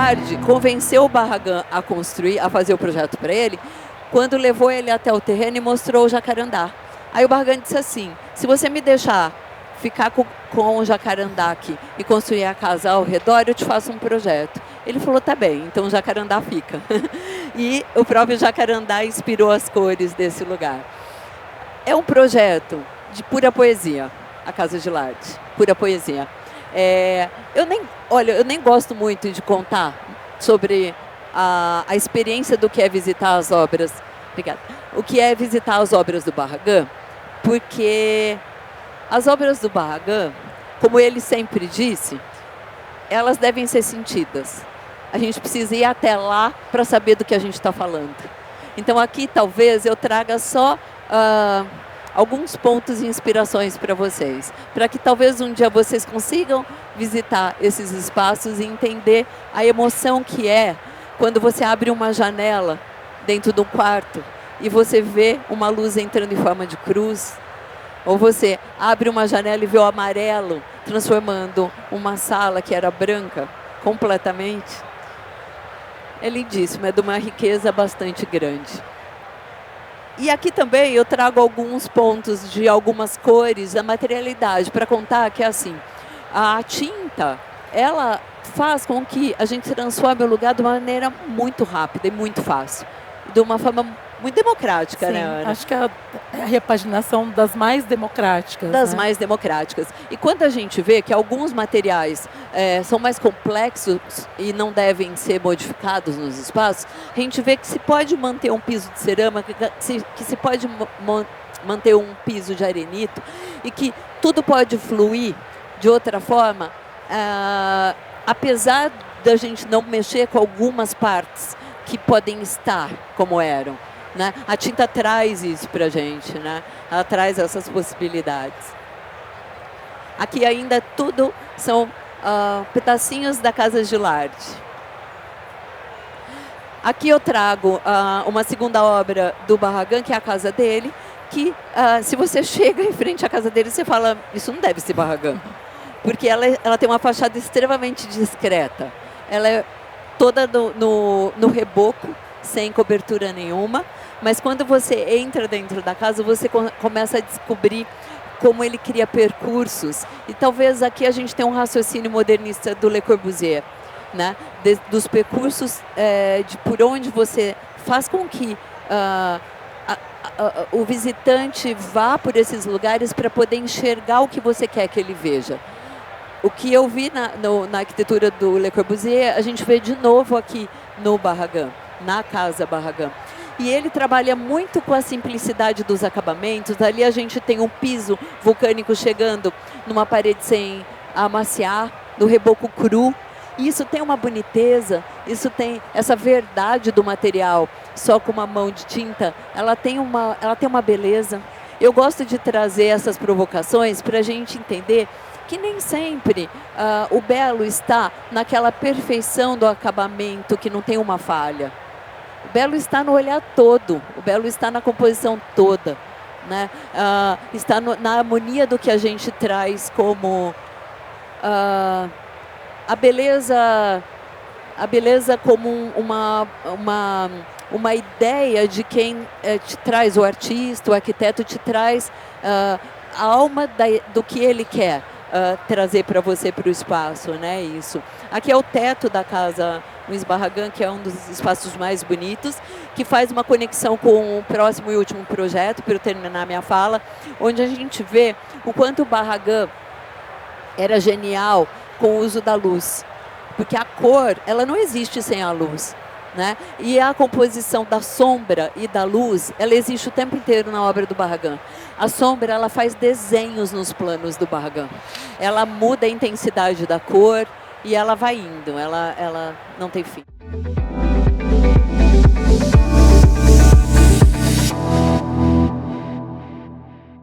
Gilardi convenceu o Barragán a construir, a fazer o projeto para ele, quando levou ele até o terreno e mostrou o jacarandá. Aí o Barragán disse assim: se você me deixar ficar com o jacarandá aqui e construir a casa ao redor, eu te faço um projeto. Ele falou: tá bem, então o jacarandá fica. E o próprio jacarandá inspirou as cores desse lugar. É um projeto de pura poesia, a Casa Gilardi, pura poesia. Eu nem gosto muito de contar sobre a experiência do que é visitar as obras. Obrigada. O que é visitar as obras do Barragán, porque as obras do Barragán, como ele sempre disse, elas devem ser sentidas. A gente precisa ir até lá para saber do que a gente está falando. Então aqui talvez eu traga só alguns pontos e inspirações para vocês, para que talvez um dia vocês consigam visitar esses espaços e entender a emoção que é quando você abre uma janela dentro de um quarto e você vê uma luz entrando em forma de cruz, ou você abre uma janela e vê o amarelo transformando uma sala que era branca completamente. É lindíssimo, é de uma riqueza bastante grande. E aqui também eu trago alguns pontos de algumas cores da materialidade para contar que é assim, a tinta, ela faz com que a gente transforme o lugar de uma maneira muito rápida e muito fácil, de uma forma muito democrática, sim, né, Ana? Acho que é a repaginação das mais democráticas. Das mais democráticas. E quando a gente vê que alguns materiais são mais complexos e não devem ser modificados nos espaços, a gente vê que se pode manter um piso de cerâmica, que se pode manter um piso de arenito e que tudo pode fluir de outra forma, apesar da gente não mexer com algumas partes que podem estar como eram. Né? A tinta traz isso para a gente, né? Ela traz essas possibilidades. Aqui ainda tudo são pedacinhos da Casa Gilardi. Aqui eu trago uma segunda obra do Barragán, que é a casa dele, que se você chega em frente à casa dele, você fala, isso não deve ser Barragán. Porque ela tem uma fachada extremamente discreta. Ela é toda no reboco, sem cobertura nenhuma, mas quando você entra dentro da casa, você começa a descobrir como ele cria percursos. E talvez aqui a gente tenha um raciocínio modernista do Le Corbusier, né? Dos percursos de por onde você faz com que o visitante vá por esses lugares para poder enxergar o que você quer que ele veja. O que eu vi na arquitetura do Le Corbusier, a gente vê de novo aqui no Barragán, na Casa Barragán. E ele trabalha muito com a simplicidade dos acabamentos. Ali a gente tem um piso vulcânico chegando numa parede sem amaciar, no reboco cru. E isso tem uma boniteza, isso tem essa verdade do material, só com uma mão de tinta. Ela tem uma beleza. Eu gosto de trazer essas provocações para a gente entender que nem sempre o belo está naquela perfeição do acabamento que não tem uma falha. O belo está no olhar todo, o belo está na composição toda, né? Está na harmonia do que a gente traz como a beleza como uma ideia de quem te traz, o artista, o arquiteto te traz a alma do que ele quer trazer para você, para o espaço, né? Isso. Aqui é o teto da Casa Luiz Barragán, que é um dos espaços mais bonitos, que faz uma conexão com o próximo e último projeto, para eu terminar minha fala, onde a gente vê o quanto o Barragán era genial com o uso da luz, porque a cor, ela não existe sem a luz, né? E a composição da sombra e da luz, ela existe o tempo inteiro na obra do Barragán. A sombra, ela faz desenhos nos planos do Barragán. Ela muda a intensidade da cor e ela vai indo, ela não tem fim.